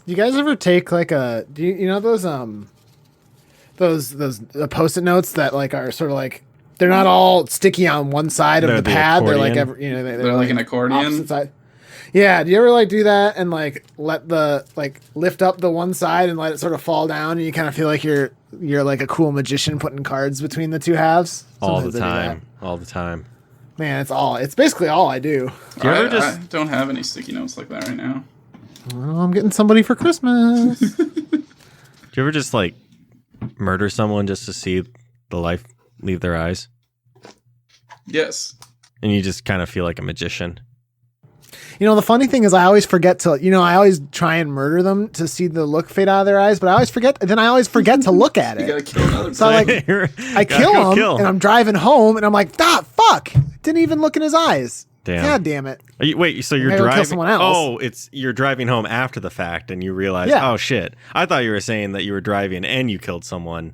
Do you guys ever take like do you know those Post-it notes that like are sort of like they're not all sticky on one side of the pad. Accordion. They're like they're like an accordion. Side. Yeah. Do you ever like do that and like let the like lift up the one side and let it sort of fall down and you kind of feel like you're like a cool magician putting cards between the two halves? All the time. Man, it's basically all I do. I don't have any sticky notes like that right now. Well, I'm getting somebody for Christmas. Do you ever just like murder someone just to see the life leave their eyes? Yes. And you just kind of feel like a magician. You know, the funny thing is I always forget to, I always try and murder them to see the look fade out of their eyes, but I always forget to look at it. You gotta kill another So like, I kill him and I'm driving home and I'm like, fuck. Didn't even look in his eyes. Damn. God damn it. Wait, so you're driving? Kill someone else. Oh, you're driving home after the fact and you realize, oh shit. I thought you were saying that you were driving and you killed someone.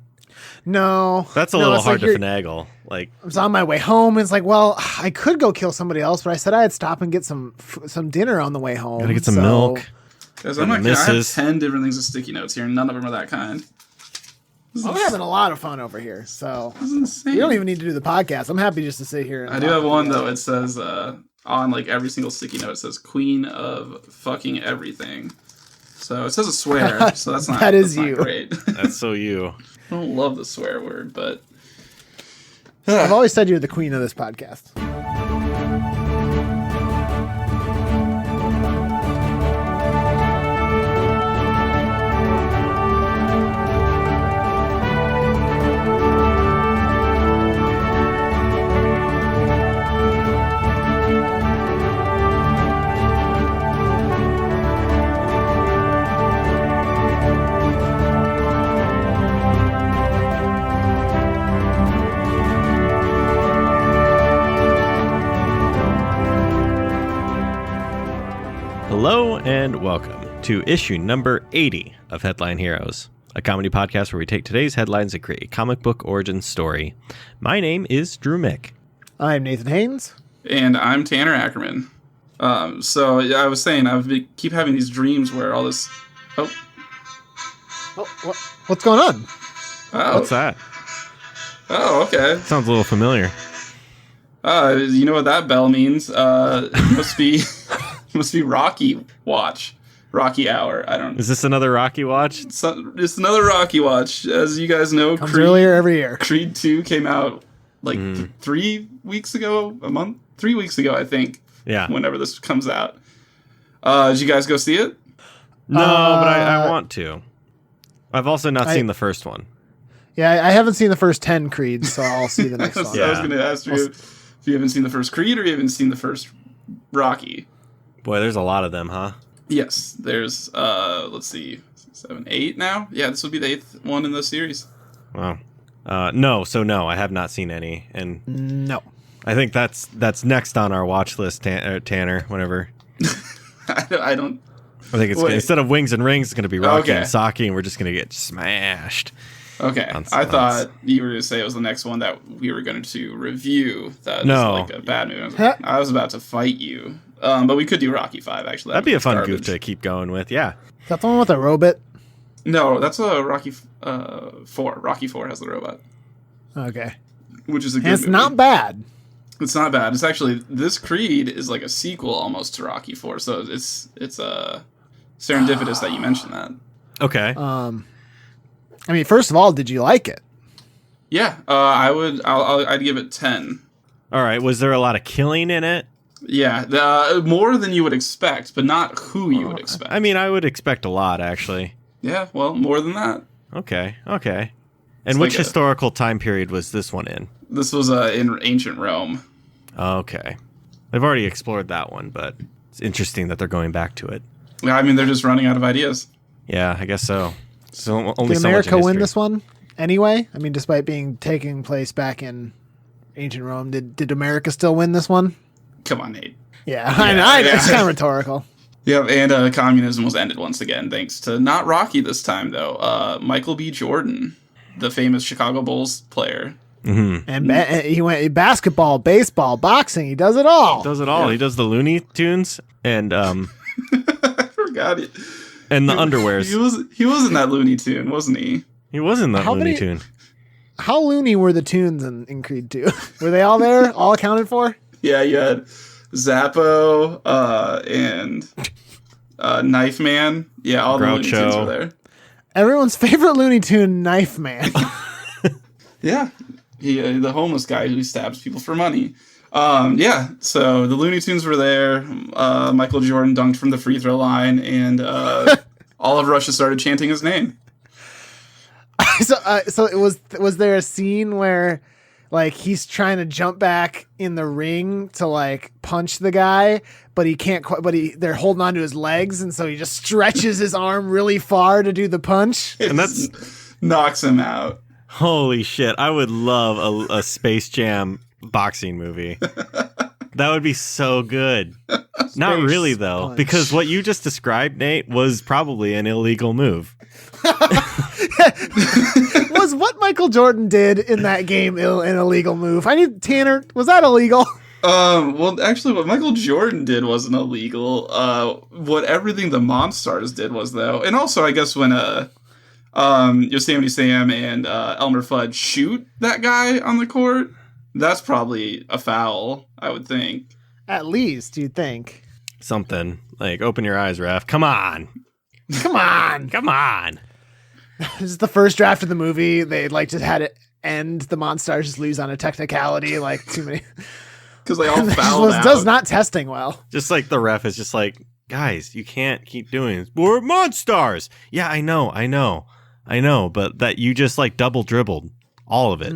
No. That's a little hard to finagle. Like, I was on my way home. And it's like, well, I could go kill somebody else, but I said I'd stop and get some dinner on the way home. Gotta get some milk. Because I have 10 different things of sticky notes here, and none of them are that kind. I'm having a lot of fun over here, so this is insane. You don't even need to do the podcast. I'm happy just to sit here. I do have one though. It says on like every single sticky note, it says "Queen of fucking everything." So it says a swear. So that's not that's not you. Great. That's so you. I don't love the swear word, but I've always said you're the queen of this podcast. Hello and welcome to issue number 80 of Headline Heroes, a comedy podcast where we take today's headlines and create a comic book origin story. My name is Drew Mick. I'm Nathan Haynes. And I'm Tanner Ackerman. So I was saying, keep having these dreams where all this... What's going on? Oh. What's that? Oh, okay. Sounds a little familiar. You know what that bell means? It must be Rocky Watch. Rocky Hour. I don't know. Is this another Rocky Watch? It's another Rocky Watch. As you guys know, Comes earlier every year. Creed 2 came out like 3 weeks ago, 3 weeks ago, I think. Yeah. Whenever this comes out. Did you guys go see it? No, but I want to. I've also not seen the first one. Yeah, I haven't seen the first 10 Creeds, so I'll see the next one. I was going to ask you if you haven't seen the first Creed or you haven't seen the first Rocky. Boy, there's a lot of them, huh? Yes, there's, let's see, 7, 8 now? Yeah, this would be the 8th one in the series. Wow. No, I have not seen any. And no. I think that's next on our watch list, Tanner, whenever. I don't... I think it's instead of Wings and Rings, it's going to be Rocky and Saki, and we're just going to get smashed. Okay, I thought you were going to say it was the next one that we were going to review. That was like a bad movie. I was about to fight you. But we could do Rocky 5, actually. That'd be a fun goof to keep going with, yeah. Is that the one with the robot? No, that's a Rocky 4. Rocky 4 has the robot. Okay. Which is a good movie. It's not bad. It's not bad. It's actually, this Creed is like a sequel almost to Rocky 4, so it's serendipitous that you mentioned that. Okay. I mean, first of all, did you like it? Yeah, I'd give it 10. All right. Was there a lot of killing in it? Yeah, more than you would expect, but not who you would expect. I mean, I would expect a lot, actually. Yeah, well, more than that. Okay. And which historical time period was this one in? This was in ancient Rome. Okay. They've already explored that one, but it's interesting that they're going back to it. Yeah, I mean, they're just running out of ideas. Yeah, I guess so. So only Did America win this one anyway? I mean, despite taking place back in ancient Rome, did America still win this one? Come on, Nate. Yeah, I know. It's kind of rhetorical. Yeah, and communism was ended once again, thanks to not Rocky this time, though. Michael B. Jordan, the famous Chicago Bulls player. Mm-hmm. And he went basketball, baseball, boxing. He does it all. Yeah. He does the Looney Tunes. And I forgot it. And the underwears. He was in that Looney Tune, wasn't he? He was in that Looney Tune. How loony were the tunes in Creed 2? Were they all there? All accounted for? Yeah, you had Zappo and Knife Man. Yeah, all the Looney Tunes were there. Everyone's favorite Looney Tune, Knife Man. Yeah, the homeless guy who stabs people for money. Yeah, so the Looney Tunes were there. Michael Jordan dunked from the free throw line, and all of Russia started chanting his name. So it was there a scene where like he's trying to jump back in the ring to like punch the guy, but he can't quite, they're holding onto his legs, and so he just stretches his arm really far to do the punch, and that's knocks him out. Holy shit, I would love a Space Jam boxing movie. That would be so good. Not really though, because what you just described, Nate, was probably an illegal move. Was what Michael Jordan did in that game an illegal move? I need Tanner. Was that illegal? Well, actually, what Michael Jordan did wasn't illegal. What everything the Monstars did was, though, and also I guess when Yosemite Sam and Elmer Fudd shoot that guy on the court, that's probably a foul, I would think. At least, you'd think. Something like open your eyes, ref. Come on. Come on. Come on. This is the first draft of the movie. They'd like to had it end. The Monstars just lose on a technicality, like too many. Because they all fouled out. Does not testing well. Just like the ref is just like, guys, you can't keep doing this. We're Monstars. Yeah, I know, but that you just like double dribbled all of it.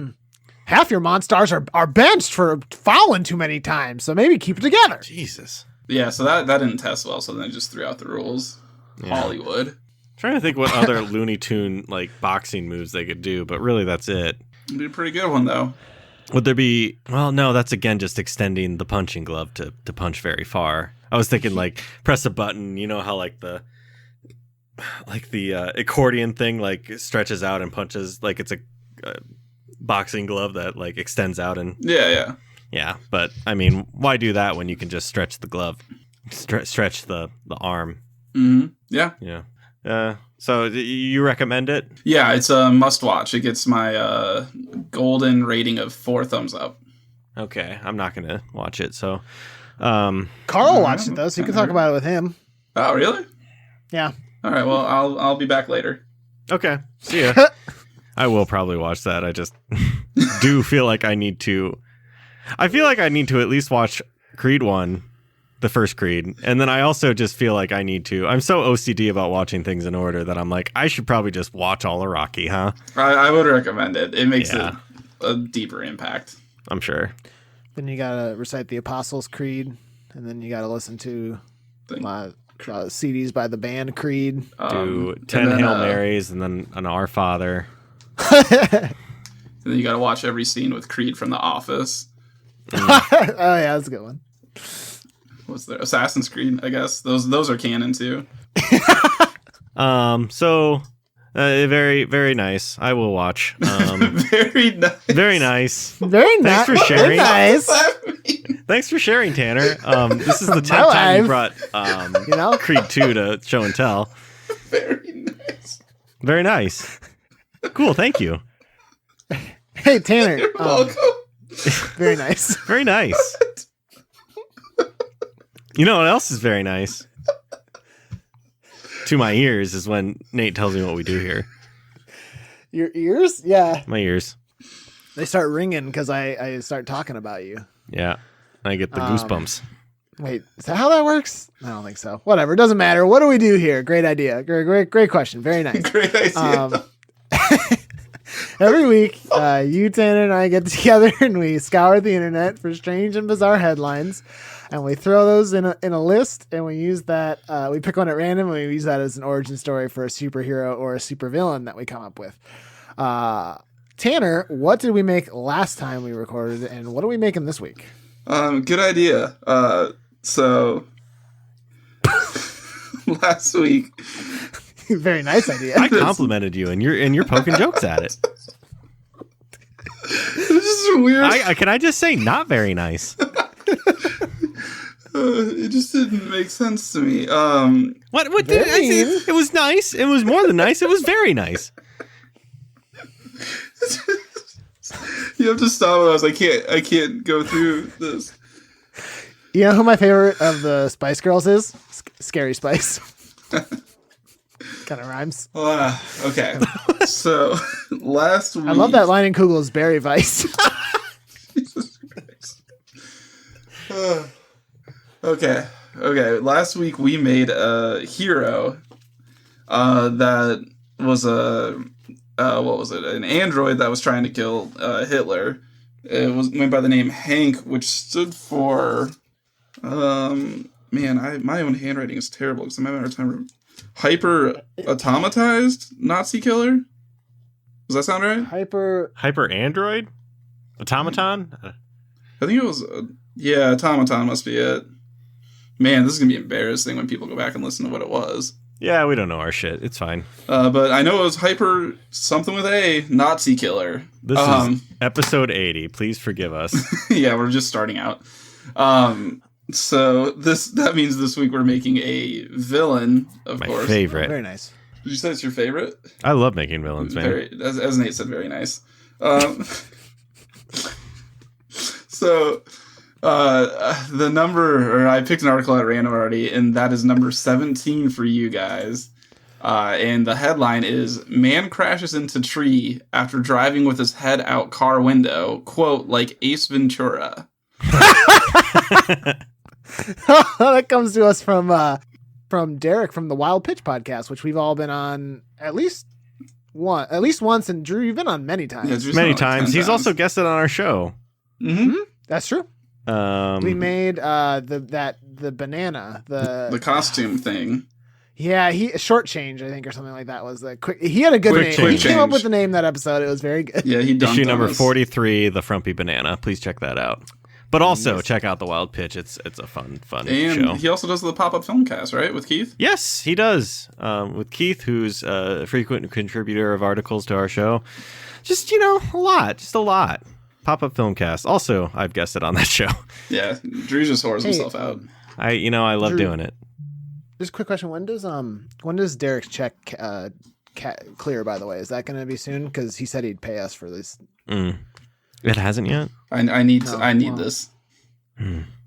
Half your Monstars are benched for fouling too many times, so maybe keep it together. Jesus. Yeah, so that didn't test well, so then they just threw out the rules. Yeah. Hollywood. Trying to think what other Looney Tune like boxing moves they could do, but really that's it. It'd be a pretty good one though. Would there be? Well, no, that's again just extending the punching glove to punch very far. I was thinking like press a button. You know how like the accordion thing like stretches out and punches, like it's a boxing glove that like extends out and yeah. But I mean, why do that when you can just stretch the glove, stretch the arm? Mm-hmm. Yeah. So you recommend it? Yeah, it's a must watch. It gets my golden rating of 4 thumbs up. Okay, I'm not gonna watch it. So, Carl watched it though, so you can talk about it with him. Oh, really? Yeah. All right. Well, I'll be back later. Okay. See ya. I will probably watch that. I just do feel like I need to. I feel like I need to at least watch Creed 1. The first Creed, and then I also just feel like I need to. I'm so OCD about watching things in order that I'm like, I should probably just watch all of Rocky, huh? I would recommend it. It makes it a deeper impact. I'm sure. Then you gotta recite the Apostles' Creed, and then you gotta listen to my CDs by the band Creed. Do 10 Hail Marys, and then an Our Father. And then you gotta watch every scene with Creed from The Office. Oh yeah, that's a good one. What's there? Assassin's Creed, I guess. Those are canon too. So very, very nice. I will watch. Very nice. Very nice. Very nice. Thanks for sharing. Very nice. Thanks for sharing, Tanner. This is the 10th time you brought Creed 2 to show and tell. Very nice. Very nice. Cool, thank you. Hey, Tanner. You're welcome. Very nice. Very nice. You know what else is very nice? To my ears is when Nate tells me what we do here. Your ears? Yeah. My ears. They start ringing because I start talking about you. Yeah. I get the goosebumps. Wait, is that how that works? I don't think so. Whatever. It doesn't matter. What do we do here? Great idea. Great question. Very nice. Great idea. Every week, you, Tanner, and I get together and we scour the internet for strange and bizarre headlines. And we throw those in a list, and we use that. We pick one at random, and we use that as an origin story for a superhero or a supervillain that we come up with. Tanner, what did we make last time we recorded, and what are we making this week? Good idea. So last week, very nice idea. I complimented you, and you're poking jokes at it. This is weird. Can I just say not very nice? It just didn't make sense to me. What did I say? It was nice. It was more than nice. It was very nice. You have to stop it. I can't go through this. You know who my favorite of the Spice Girls is? Scary Spice. Kind of rhymes. Okay. So last week, I love that line in Kugel's Berry Vice. Jesus Christ. Okay. Last week we made a hero that was what was it? An android that was trying to kill Hitler. It went by the name Hank, which stood for my own handwriting is terrible because I'm having a hard time. Hyper automatized Nazi killer. Does that sound right? Hyper android automaton. I think it was automaton must be it. Man, this is gonna be embarrassing when people go back and listen to what it was. Yeah, we don't know our shit. It's fine. But I know it was hyper something with a Nazi killer. This is episode 80. Please forgive us. Yeah, we're just starting out. So that means this week we're making a villain, of course. My favorite. Very nice. Did you say it's your favorite? I love making villains, man. As Nate said, very nice. So the number, or I picked an article at random already, and that is number 17 for you guys. And the headline is, "Man crashes into tree after driving with his head out car window, quote, like Ace Ventura." That comes to us from Derek from the Wild Pitch podcast, which we've all been on at least once, and Drew, you've been on many times. Yeah, Many times. He's also guested on our show. Mm-hmm. That's true. We made the banana, the costume thing. Yeah, short change, I think, or something like that was the quick. He had a good name. Change. He came up with the name that episode. It was very good. Yeah, he dunked Issue number on us. 43, the Frumpy Banana. Please check that out. But also check out the Wild Pitch. It's a fun and show. He also does the pop-up film cast, right, with Keith? Yes, he does. With Keith, who's a frequent contributor of articles to our show. Just a lot. Pop-up film cast. Also, I've guested on that show. Yeah, Drew just whores himself out. I love Drew, doing it. Just a quick question: when does Derek's check clear? By the way, is that going to be soon? Because he said he'd pay us for this. It hasn't yet. I need this.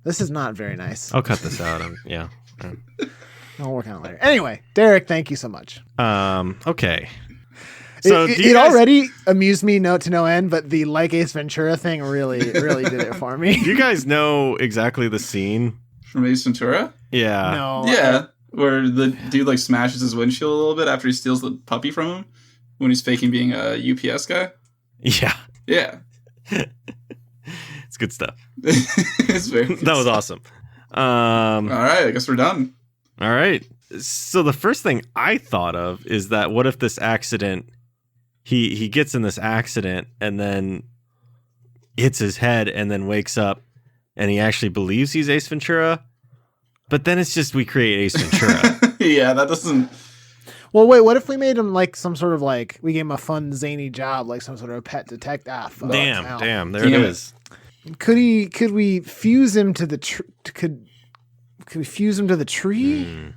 This is not very nice. I'll cut this out. Yeah. I'll work on it later. Anyway, Derek, thank you so much. Okay. So it already amused me to no end, but the like Ace Ventura thing really did it for me. Do you guys know exactly the scene From Ace Ventura? Yeah. No. Yeah, where the dude like smashes his windshield a little bit after he steals the puppy from him when he's faking being a UPS guy. Yeah. Yeah. It's good stuff. It's very good That was stuff. awesome. All right, I guess we're done. All right. So the first thing I thought of is that what if this accident, he gets in this accident and then hits his head and then wakes up and he actually believes he's Ace Ventura, but then it's just we create Ace Ventura. Yeah, that doesn't. Well, wait. What if we made him like some sort of we gave him a fun zany job, like some sort of pet detective? Fuck. Damn, there it is. Could we fuse him to the could we fuse him to the tree?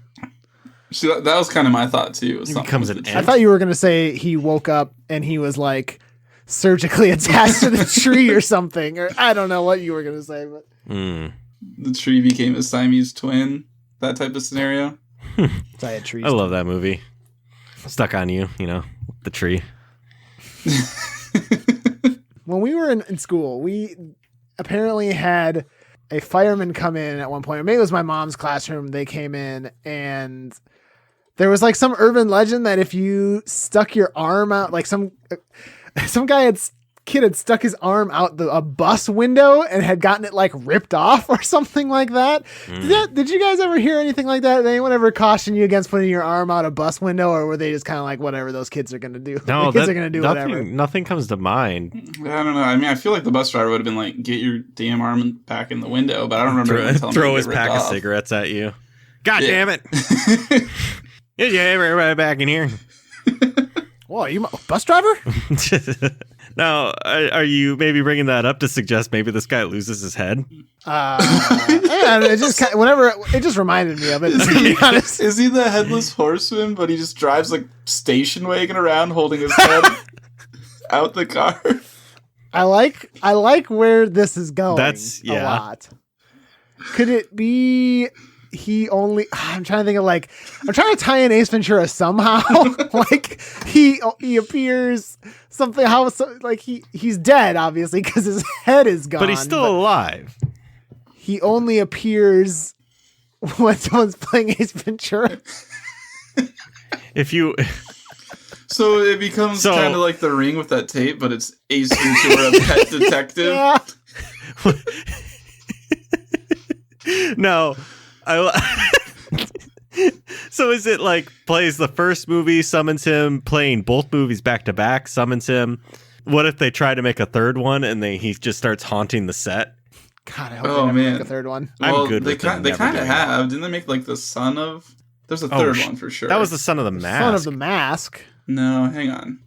See, that was kind of my thought too. He becomes an I thought you were gonna say he woke up and he was like surgically attached to the tree or something, or I don't know what you were gonna say, but the tree became a Siamese twin. That type of scenario. I had trees. I love that movie. Stuck on you, the tree. When we were in school, we apparently had a fireman come in at one point, or maybe it was my mom's classroom. They came in and there was like some urban legend that if you stuck your arm out, like some kid had stuck his arm out a bus window and had gotten it like ripped off or something like that. Did you guys ever hear anything like that? Did anyone ever caution you against putting your arm out a bus window, or were they just kind of like, whatever, those kids are going to do? No, the kids are going to do nothing, whatever. Nothing comes to mind. I don't know. I mean, I feel like the bus driver would have been like, "Get your damn arm back in the window," but I don't remember him telling me Throw to his get ripped pack of off. cigarettes at you. God Yeah. damn it! Yeah, everybody back in here. Whoa, you bus driver? Now, are you maybe bringing that up to suggest maybe this guy loses his head? Yeah, it just whenever it just reminded me of it. To be honest, Is he the headless horseman, but he just drives like station wagon around holding his head out the car? I like where this is going. That's a lot. Could it be he only? I'm trying to think of I'm trying to tie in Ace Ventura somehow. Like he appears something he's dead obviously because his head is gone, but he's still alive. He only appears when someone's playing Ace Ventura. If you. So it becomes kind of like The Ring with that tape, but it's Ace Ventura, Pet Detective. Yeah. No, so is it like plays the first movie, summons him, playing both movies back to back, summons him? What if they try to make a third one and he just starts haunting the set? God, I hope they never make a third one. Well, I'm good they with them they never kind of doing have. that. Didn't they make like the son of? There's a third one for sure. That was the Son of the Mask. Son of the Mask. No, hang on.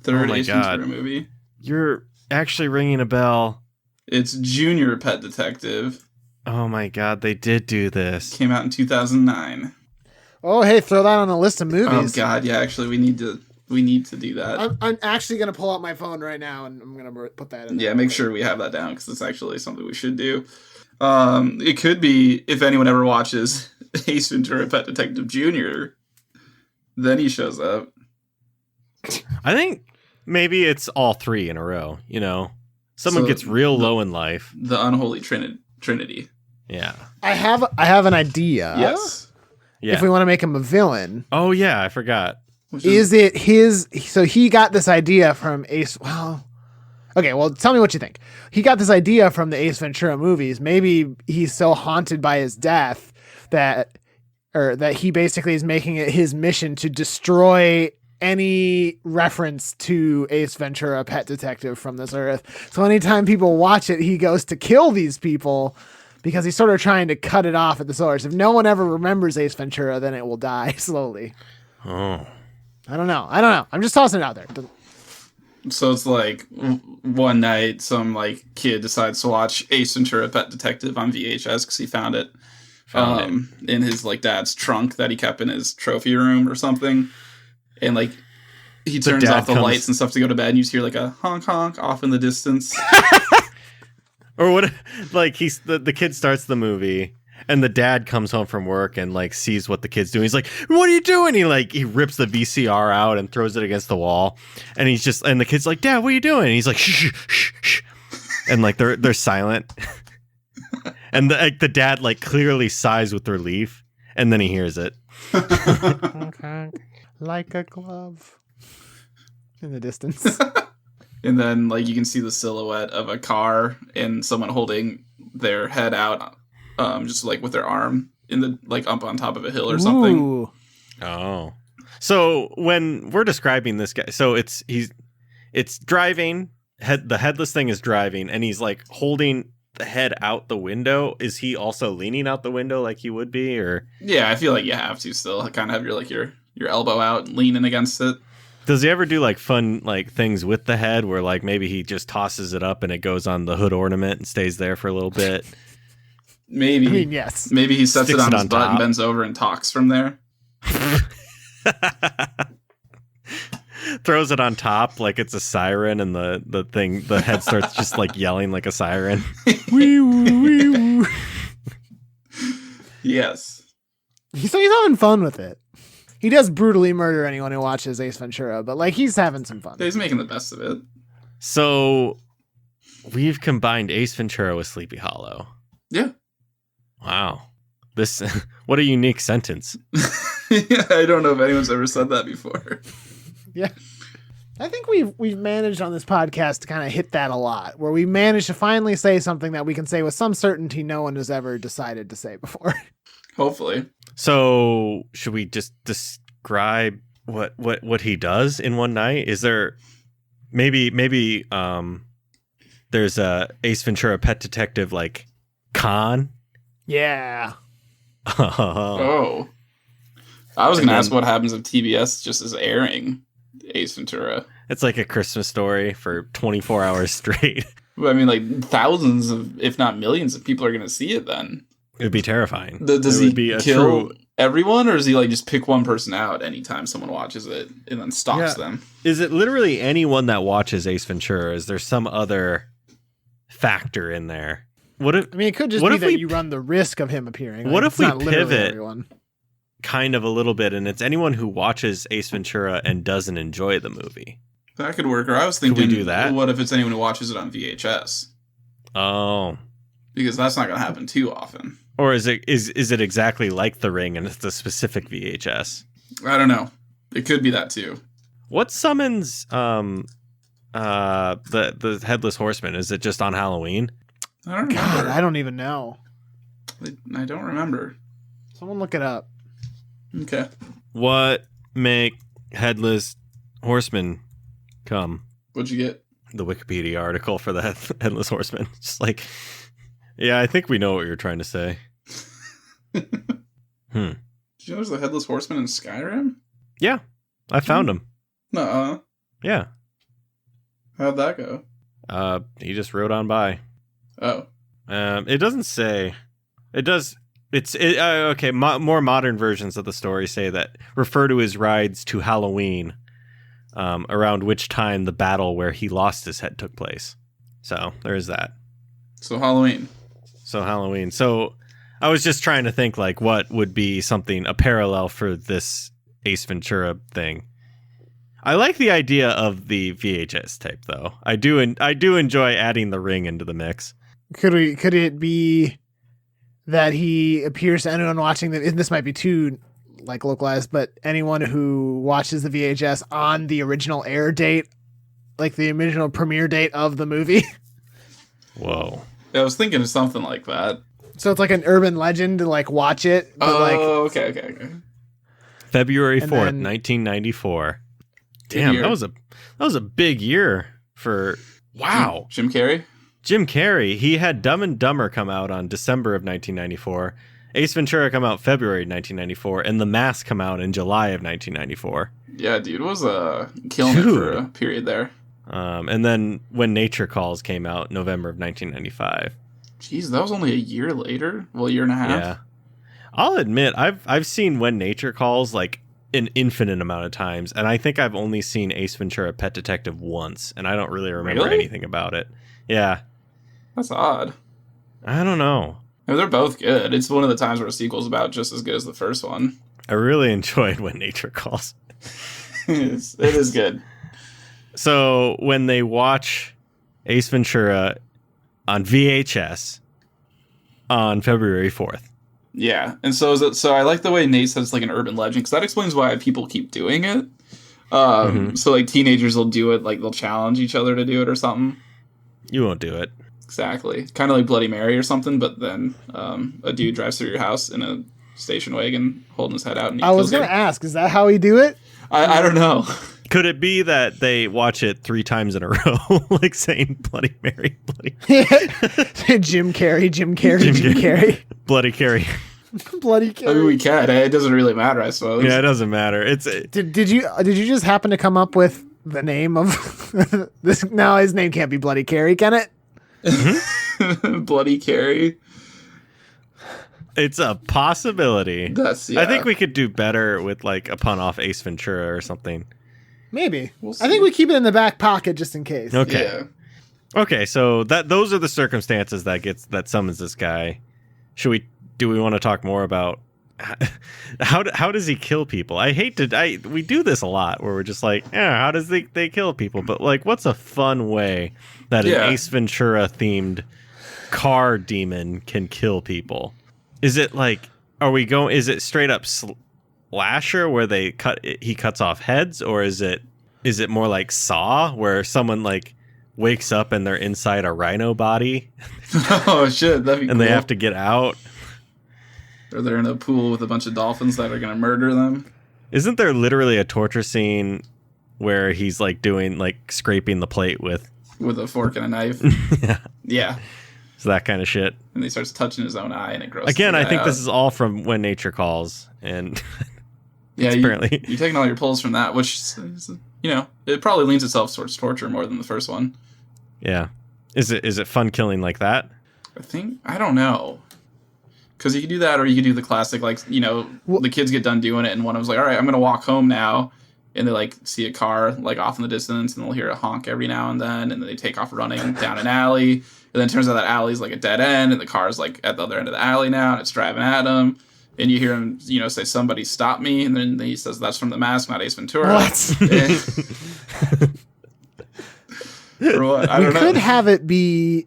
Third my Ace God. Ventura movie. You're actually ringing a bell. It's Junior Pet Detective. Oh my God, they did do this. Came out in 2009. Oh, hey, throw that on a list of Oh movies. God, yeah. Actually, we need to do that. I'm actually gonna pull out my phone right now and I'm gonna put that in. Yeah, make sure we have that down because it's actually something we should do. It could be if anyone ever watches Ace Ventura Pet Detective Junior, then he shows up. I think maybe it's all three in a row. You know, someone So gets real low in life. The unholy Trinity. Yeah. I have an idea. Yes. Yeah. If we want to make him a villain, Oh yeah, I forgot. Which is it his? So he got this idea from Ace. Well, okay. Well, tell me what you think. He got this idea from the Ace Ventura movies. Maybe he's so haunted by his death that he basically is making it his mission to destroy any reference to Ace Ventura Pet Detective from this earth. So anytime people watch it, he goes to kill these people because he's sort of trying to cut it off at the source. If no one ever remembers Ace Ventura, then it will die slowly. Oh. I don't know. I'm just tossing it out there. So it's like one night some like kid decides to watch Ace Ventura Pet Detective on VHS because he found it in his like dad's trunk that he kept in his trophy room or something. And like he turns off the lights and stuff to go to bed and you just hear like a honk honk off in the distance. Or what? Like the kid starts the movie and the dad comes home from work and like sees what the kid's doing. He's like, "What are you doing?" He rips the VCR out and throws it against the wall. And the kid's like, "Dad, what are you doing?" And he's like, "Shh, shh, shh." And like they're silent. And the dad like clearly sighs with relief, and then he hears it. Like a glove in the distance. And then like you can see the silhouette of a car and someone holding their head out, just like with their arm in the like up on top of a hill or something. Ooh. Oh. So when we're describing this guy, so it's driving, the headless thing is driving, and he's like holding the head out the window. Is he also leaning out the window like he would be, or? Yeah, I feel like you have to still kind of have your elbow out, leaning against it. Does he ever do like fun like things with the head where like maybe he just tosses it up and it goes on the hood ornament and stays there for a little bit? Maybe. I mean, yes. Maybe he sets Sticks it on it his on butt top. and bends over and talks from there. Throws it on top like it's a siren, and the head starts just like yelling like a siren. Wee woo, wee woo. Yes. So he's having fun with it. He does brutally murder anyone who watches Ace Ventura, but like he's having some fun. He's making the best of it. So we've combined Ace Ventura with Sleepy Hollow. Yeah. Wow. This what a unique sentence. Yeah, I don't know if anyone's ever said that before. Yeah. I think we've managed on this podcast to kind of hit that a lot, where we managed to finally say something that we can say with some certainty no one has ever decided to say before. Hopefully. So should we just describe what he does in one night? Is there maybe there's a Ace Ventura Pet Detective like con? Yeah. Oh. I was going to ask what happens if TBS just is airing Ace Ventura. It's like a Christmas Story for 24 hours straight. I mean, like thousands of, if not millions of people are going to see it then. It would be terrifying. Does he kill everyone, or does he like just pick one person out anytime someone watches it and then stalks them? Is it literally anyone that watches Ace Ventura? Is there some other factor in there? What if? I mean, it could just be that you run the risk of him appearing. What if we pivot everyone. Kind of a little bit, and it's anyone who watches Ace Ventura and doesn't enjoy the movie? That could work. Or I was thinking, could we do that? What if it's anyone who watches it on VHS? Oh, because that's not going to happen too often. Or is it exactly like The Ring and it's a specific VHS? I don't know. It could be that too. What summons the Headless Horseman? Is it just on Halloween? I don't remember. God, I don't even know. I don't remember. Someone look it up. Okay. What make Headless Horseman come? What'd you get? The Wikipedia article for the Headless Horseman. Just like, yeah, I think we know what you're trying to say. Did you know there's the Headless Horseman in Skyrim? Yeah, I found him. Nuh-uh. Yeah. How'd that go? He just rode on by. Oh. It doesn't say. It does. Okay. More modern versions of the story say that refer to his rides to Halloween, around which time the battle where he lost his head took place. So there's that. So Halloween. So I was just trying to think like what would be a parallel for this Ace Ventura thing. I like the idea of the VHS tape though. I do enjoy adding The Ring into the mix. Could it be that he appears to anyone watching this might be too like localized, but anyone who watches the VHS on the original air date, like the original premiere date of the movie? Whoa. Yeah, I was thinking of something like that. So it's like an urban legend to like watch it. But okay. February 4th, 1994. Damn, that was a big year for Jim Carrey. Jim Carrey. He had Dumb and Dumber come out on December of 1994. Ace Ventura come out February 1994, and The Mask come out in July of 1994. Yeah, dude was killing it for a period there. And then When Nature Calls came out November of 1995. Jeez, that was only a year later. Well, a year and a half. Yeah, I'll admit I've seen When Nature Calls like an infinite amount of times, and I think I've only seen Ace Ventura: Pet Detective once, and I don't really remember anything about it. Yeah, that's odd. I don't know. I mean, they're both good. It's one of the times where a sequel's about just as good as the first one. I really enjoyed When Nature Calls. It is good. So when they watch Ace Ventura on VHS on February 4th. Yeah, and so I like the way Nate says it's like an urban legend, because that explains why people keep doing it. So like teenagers will do it, like they'll challenge each other to do it or something. You won't do it. Exactly. Kind of like Bloody Mary or something, but then a dude drives through your house in a station wagon holding his head out. And I was going to ask, is that how he do it? I don't know. Could it be that they watch it 3 times in a row, like saying Bloody Mary, Bloody Jim Carrey. Bloody Carey. Bloody Carey. I mean, we can. It doesn't really matter, I suppose. Yeah, it doesn't matter. Did you just happen to come up with the name of this? No, his name can't be Bloody Carey, can it? Mm-hmm. Bloody Carey. It's a possibility. I think we could do better with like a pun off Ace Ventura or something. Maybe. We'll see. I think we keep it in the back pocket just in case. Okay. Yeah. Okay, so those are the circumstances that summons this guy. Do we want to talk more about how does he kill people? We do this a lot where we're just like, how does they kill people? But like, what's a fun way that an Ace Ventura themed car demon can kill people? Is it like, is it straight up slasher where he cuts off heads, or is it more like Saw where someone like wakes up and they're inside a rhino body? Oh shit, that'd be cool. And they have to get out. Or they're in a pool with a bunch of dolphins that are going to murder them. Isn't there literally a torture scene where he's like doing like scraping the plate with a fork and a knife? Yeah. It's that kind of shit. And he starts touching his own eye and it grosses Again, I think out. this is all from When Nature Calls, and yeah, apparently you're taking all your pulls from that, which it probably leans itself towards torture more than the first one. Yeah. Is it fun killing like that? I don't know. Because you could do that, or you could do the classic, like, the kids get done doing it, and one of them's like, all right, I'm going to walk home now. And they, like, see a car, like, off in the distance, and they'll hear a honk every now and then they take off running down an alley. And then it turns out that alley's, like, a dead end, and the car's, like, at the other end of the alley now, and it's driving at them. And you hear him, say, somebody stop me. And then he says, that's from The Mask, not Ace Ventura. What? Or what? I don't know. We could have it be,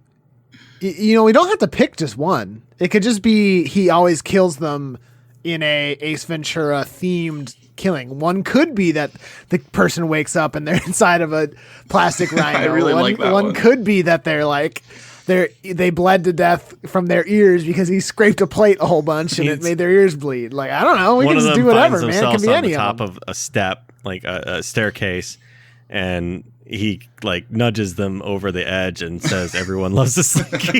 we don't have to pick just one. It could just be he always kills them in a Ace Ventura themed killing. One could be that the person wakes up and they're inside of a plastic rhino. I really like that one. One could be that they're like, they bled to death from their ears because he scraped a plate a whole bunch and it made their ears bleed. Like, I don't know. We can just do whatever, man. It can be any of them. On the top of a step, like a staircase, and he like nudges them over the edge and says, "Everyone loves a slinky."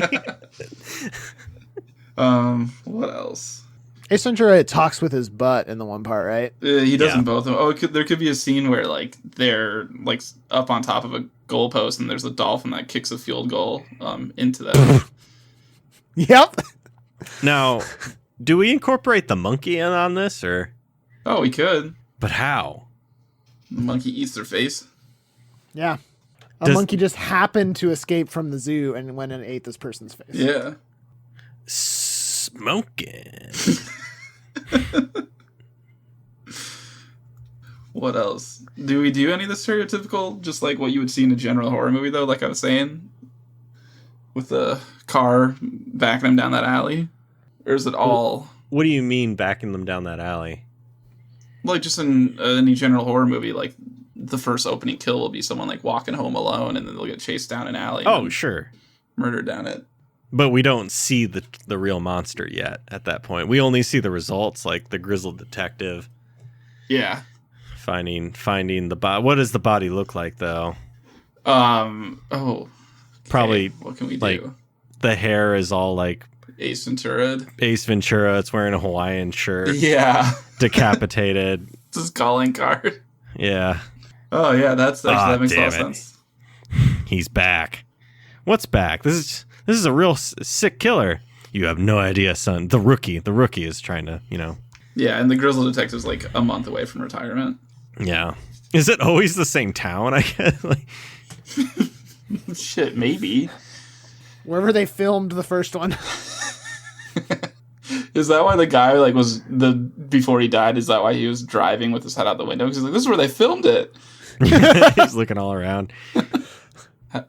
What else? Ace Ventura talks with his butt in the one part, right? He does in both of them. Oh, there could be a scene where like they're like up on top of a goalpost and there's a dolphin that kicks a field goal into them. Yep. Now, do we incorporate the monkey in on this, or? Oh, we could. But how? The monkey eats their face. Yeah. A monkey just happened to escape from the zoo and went and ate this person's face. Yeah. Smoking. What else? Do we do any of the stereotypical, just like what you would see in a general horror movie, though, like I was saying? With the car backing them down that alley? Or is it all... What do you mean backing them down that alley? Like, just in any general horror movie, like, the first opening kill will be someone, like, walking home alone, and then they'll get chased down an alley. Oh, sure. Murdered down it. But we don't see the real monster yet at that point. We only see the results, like the grizzled detective. Yeah. Finding the body. What does the body look like, though? Oh. Okay. Probably. What can we like, do? The hair is all like Ace Ventura. Ace Ventura. It's wearing a Hawaiian shirt. Yeah. Decapitated. It's his calling card. Yeah. Oh yeah, that makes a lot of sense. He's back. What's back? This is a real sick killer. You have no idea, son. The rookie is trying to, Yeah, and the grizzled detective's like a month away from retirement. Yeah. Is it always the same town? I guess. Shit, maybe. Wherever they filmed the first one. Is that why the guy was before he died? Is that why he was driving with his head out the window? Because he's like, this is where they filmed it. He's looking all around.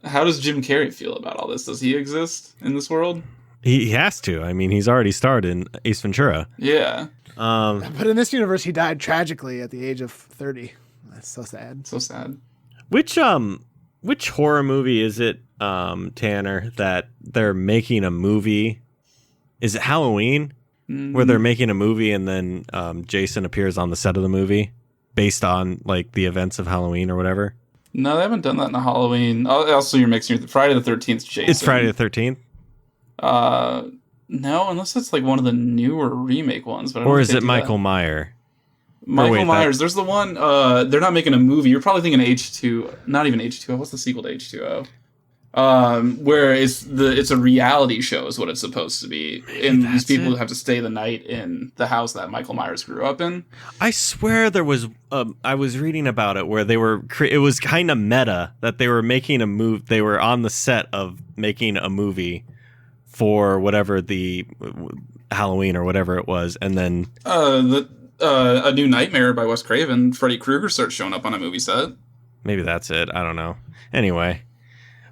How does Jim Carrey feel about all this? Does he exist in this world? He has to. I mean, he's already starred in Ace Ventura. Yeah. But in this universe, he died tragically at the age of 30. That's so sad. So sad. Which horror movie is it, Tanner, that they're making a movie? Is it Halloween? Mm-hmm. Where they're making a movie and then Jason appears on the set of the movie based on like the events of Halloween or whatever? No, they haven't done that in a Halloween. Also, you're mixing with Friday the 13th Jason. It's Friday the 13th? No, unless it's like one of the newer remake ones. But or is it Michael Myers? Michael Myers. There's the one, they're not making a movie. You're probably thinking H2, not even H2O. What's the sequel to H2O? Where it's a reality show is what it's supposed to be. And these people have to stay the night in the house that Michael Myers grew up in. I swear there was, I was reading about it where it was kind of meta that they were making a move. They were on the set of making a movie for whatever the Halloween or whatever it was. And then, A New Nightmare by Wes Craven, Freddy Krueger starts showing up on a movie set. Maybe that's it. I don't know. Anyway,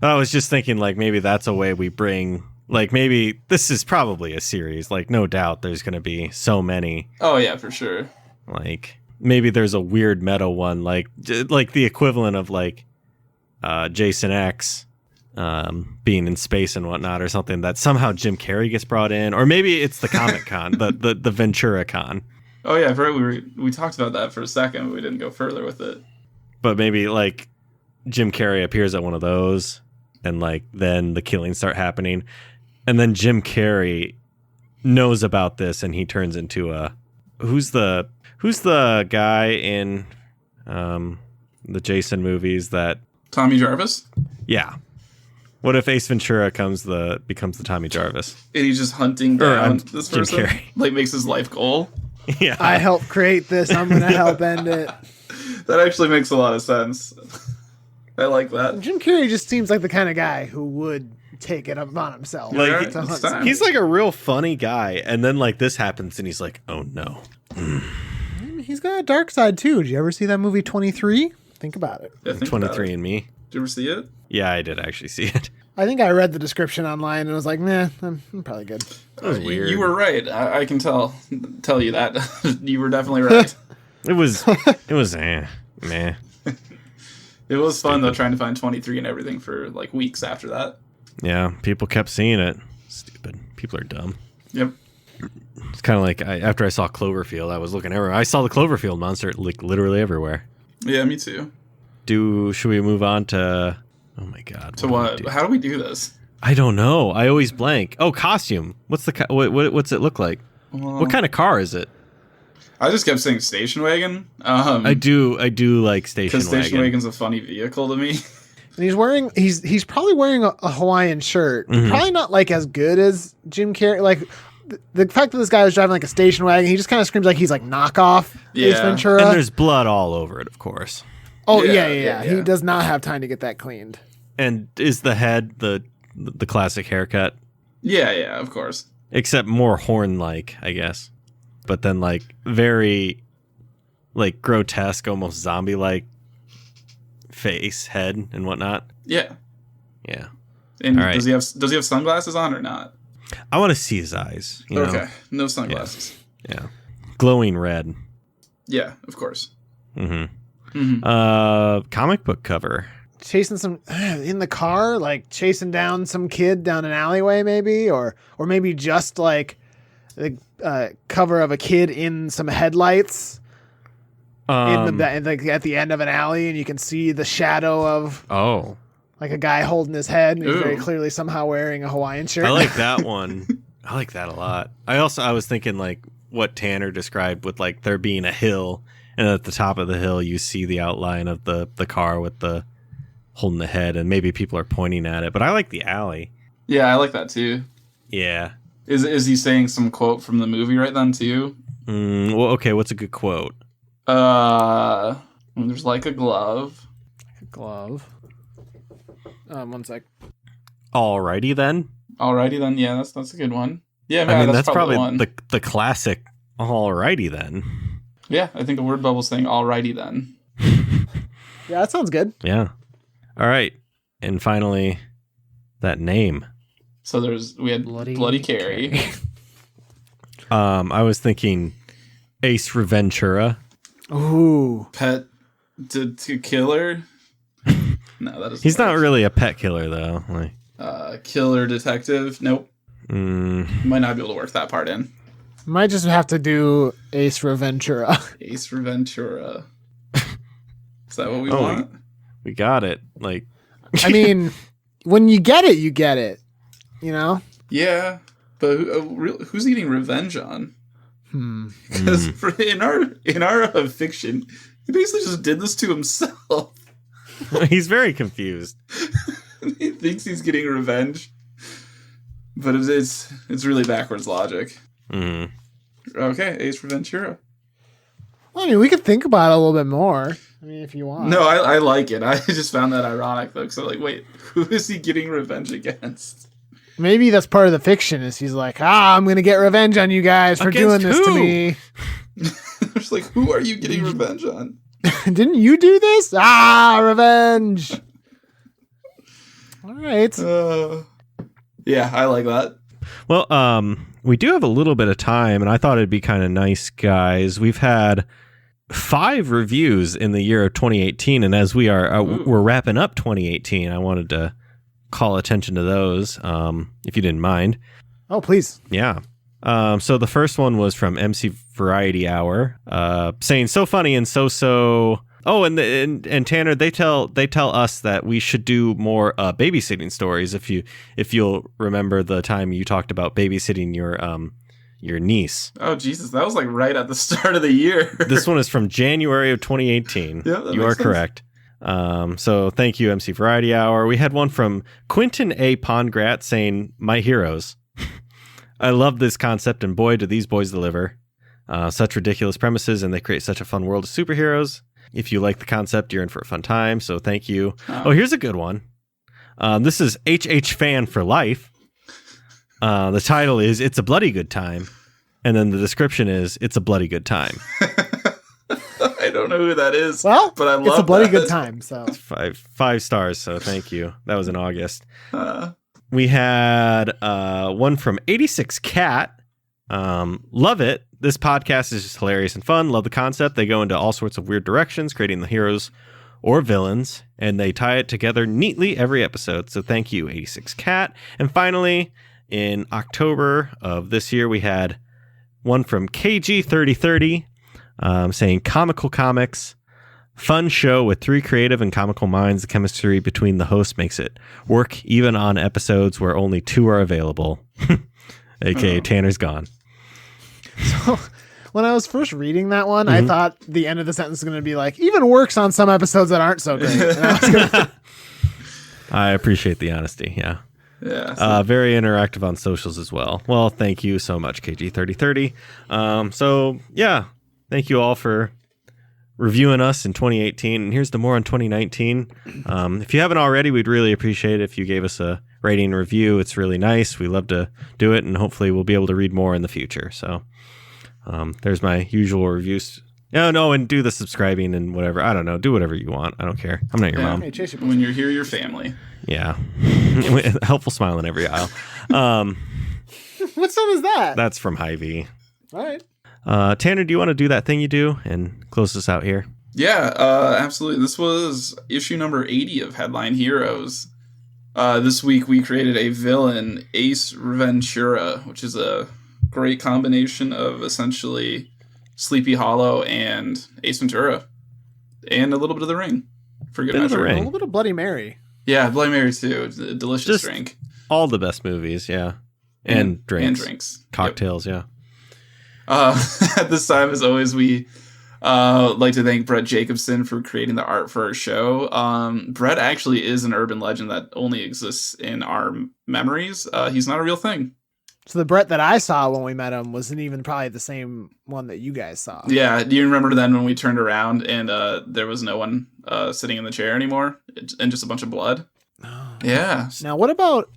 I was just thinking like maybe that's a way we bring, like maybe this is probably a series. Like no doubt there's going to be so many. Oh yeah, for sure. Like maybe there's a weird meta one, like the equivalent of like Jason X being in space and whatnot or something that somehow Jim Carrey gets brought in. Or maybe it's the Comic Con, the Ventura Con. Oh yeah, we talked about that for a second, but we didn't go further with it. But maybe like Jim Carrey appears at one of those, and like then the killings start happening, and then Jim Carrey knows about this, and he turns into who's the guy in the Jason movies that... Tommy Jarvis? Yeah. What if Ace Ventura becomes the Tommy Jarvis? And he's just hunting down this Jim person? Carrey. Like, makes his life goal? Yeah. I helped create this. I'm going to help end it. That actually makes a lot of sense. I like that. Jim Carrey just seems like the kind of guy who would take it upon himself. Like, Alright, to it's hunt time. He's like a real funny guy. And then like this happens and he's like, oh no. He's got a dark side too. Did you ever see that movie 23? Think about it. Yeah, think about 23 it. and Me. Did you ever see it? Yeah, I did actually see it. I think I read the description online and was like, nah, I'm probably good. That was weird. You were right. I can tell you that. You were definitely right. It was meh. It was fun though, trying to find 23 and everything for like weeks after that. Yeah, people kept seeing it. Stupid. People are dumb. Yep. It's kind of like after I saw Cloverfield, I was looking everywhere. I saw the Cloverfield monster like literally everywhere. Yeah, me too. Should we move on to? Oh my god. So what? How do we do this? I don't know. I always blank. Oh, costume. What's what's it look like? Well, What kind of car is it? I just kept saying station wagon. I do like station Because station wagon. wagon's a funny vehicle to me. And he's probably wearing a Hawaiian shirt. Mhm. Probably not like as good as Jim Carrey. Like the fact that this guy was driving like a station wagon, he just kind of screams like he's like knockoff Ace Yeah. Ventura. And there's blood all over it, of course. Oh Yeah, yeah. yeah. He does not have time to get that cleaned. And is the head the classic haircut? Yeah, of course. Except more horn-like, I guess. But then like very like grotesque, almost zombie-like face, head, and whatnot. Yeah. Yeah. And All right. does he have sunglasses on or not? I want to see his eyes. You know? Okay. No sunglasses. Yeah. Glowing red. Yeah, of course. Mm-hmm. Mhm. Comic book cover. Chasing some in the car, like chasing down some kid down an alleyway, maybe, or maybe just like the cover of a kid in some headlights like at the end of an alley, and you can see the shadow of Oh, like a guy holding his head, and he's very Ooh. clearly somehow wearing a Hawaiian shirt. I like that one. I like that a lot. I was thinking like what Tanner described with like there being a hill, and at the top of the hill you see the outline of the car with the holding the head, and maybe people are pointing at it. But I like the alley. Yeah, I like that too. Yeah. Is he saying some quote from the movie right then too? Well, okay. What's a good quote? There's like a glove. glove. 1 sec. Alrighty then. Alrighty then, yeah, that's a good one. Yeah, I man, mean, that's probably the one. the classic. Alrighty then. Yeah, I think a word bubble's saying alrighty then. Yeah, that sounds good. Yeah. All right. And finally, that name. So we had Bloody Carey. I was thinking Ace Ventura. Ooh. Pet to killer. No, that is. He's not really a pet killer though. Like, Killer detective. Nope. mm, Might not be able to work that part in. Might just have to do Ace Ventura. Ace Ventura. Is that what we Oh, want? we got it. Like, I mean, when you get it, you get it. You know? Yeah, but who's getting revenge on? Because in our fiction, he basically just did this to himself. he's very confused. He thinks he's getting revenge, but it's really backwards logic. Mm. Okay, Ace Ventura. Well, I mean, we could think about it a little bit more. I mean, if you want. No, I like it. I just found that ironic though, because I'm like, wait, who is he getting revenge against? Maybe that's part of the fiction. Is he's like, I'm going to get revenge on you guys for Against doing this to who? me. It's like, who are you getting revenge on? Didn't you do this? Revenge. All right. Yeah, I like that. Well, we do have a little bit of time, and I thought it'd be kind of nice, guys. We've had 5 reviews in the year of 2018, and as we are we're wrapping up 2018, I wanted to call attention to those, if you didn't mind. Oh, please. Yeah. So the first one was from MC Variety Hour, saying so funny and so. Oh, and Tanner, they tell us that we should do more babysitting stories. If you'll remember the time you talked about babysitting your niece. Oh Jesus, that was like right at the start of the year. This one is from January of 2018. Yeah, that you makes are sense. correct. So thank you, MC Variety Hour. We had one from Quentin A. Pongrat saying, "My heroes. I love this concept, and boy, do these boys deliver. Such ridiculous premises, and they create such a fun world of superheroes. If you like the concept, you're in for a fun time, so thank you." Oh, here's a good one. This is HH Fan for Life. The title is "It's a Bloody Good Time," and then the description is "It's a bloody good time." I don't know who that is. Well, but I love it's a bloody that. good time. So Five stars. So thank you. That was in August. We had one from 86 Cat. Love it. This podcast is just hilarious and fun. Love the concept. They go into all sorts of weird directions, creating the heroes or villains, and they tie it together neatly every episode. So thank you, 86 Cat. And finally, in October of this year, we had one from KG3030 saying, "Comical comics, fun show with 3 creative and comical minds. The chemistry between the hosts makes it work even on episodes where only 2 are available." AKA Tanner's gone. So when I was first reading that one, I thought the end of the sentence was going to be like, "even works on some episodes that aren't so great." And I was gonna... I appreciate the honesty. Yeah. Yeah. Very interactive on socials as well. Well, thank you so much, KG3030. So yeah, thank you all for reviewing us in 2018. And here's the more on 2019. If you haven't already, we'd really appreciate it if you gave us a rating and review. It's really nice. We love to do it, and hopefully we'll be able to read more in the future. So there's my usual reviews. No, and do the subscribing and whatever. I don't know. Do whatever you want. I don't care. I'm not your mom. Hey, Chase, When you're here, your family. Yeah. Helpful smile in every aisle. what song is that? That's from Hy-Vee. All right. Tanner, do you want to do that thing you do and close us out here? Yeah, absolutely. This was issue number 80 of Headline Heroes. This week we created a villain, Ace Ventura, which is a great combination of essentially Sleepy Hollow and Ace Ventura. And a little bit of The Ring. For good measure. A little bit of Bloody Mary. Yeah, Bloody Mary too. It's a delicious drink. All the best movies, yeah. And drinks. And drinks. Cocktails, yep. At this time, as always, we like to thank Brett Jacobson for creating the art for our show. Brett actually is an urban legend that only exists in our memories. He's not a real thing. So the Brett that I saw when we met him wasn't even probably the same one that you guys saw. Yeah. Do you remember then when we turned around and there was no one sitting in the chair anymore and just a bunch of blood? Oh. Yeah. Now, what about...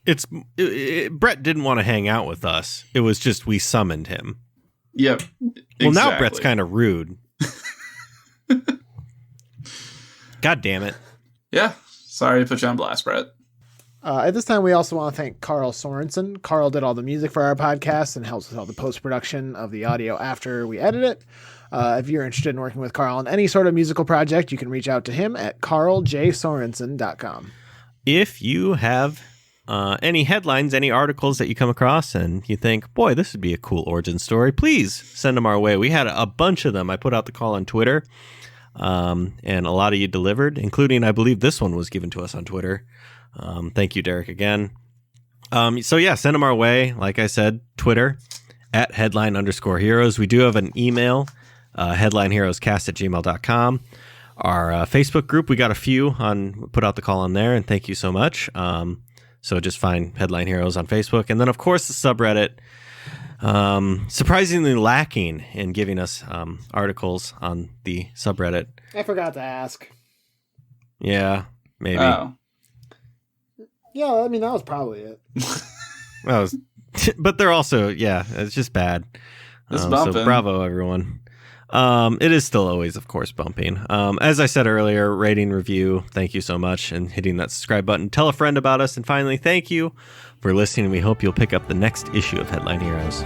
Brett didn't want to hang out with us. It was just we summoned him. Yep. Well, now Brett's kind of rude. God damn it. Yeah. Sorry to put you on blast, Brett. At this time, we also want to thank Carl Sorensen. Carl did all the music for our podcast and helps with all the post-production of the audio after we edit it. If you're interested in working with Carl on any sort of musical project, you can reach out to him at carljsorensen.com. If you have any headlines, any articles that you come across and you think, boy, this would be a cool origin story, please send them our way. We had a bunch of them. I put out the call on Twitter, and a lot of you delivered, including, I believe, this one was given to us on Twitter. Thank you, Derek, again. So yeah, send them our way. Like I said, Twitter at headline_heroes. We do have an email, headlineheroescast@gmail.com. Our Facebook group, we got a few put out the call on there, and thank you so much. So just find Headline Heroes on Facebook. And then, of course, the subreddit, surprisingly lacking in giving us articles on the subreddit. I forgot to ask. Yeah, maybe. Oh. Yeah, I mean, that was probably it. But they're also, it's just bad. It's bumping. So bravo, everyone. It is still always, of course, bumping. As I said earlier, rating, review, thank you so much, and hitting that subscribe button. Tell a friend about us, and finally, thank you for listening. We hope you'll pick up the next issue of Headline Heroes.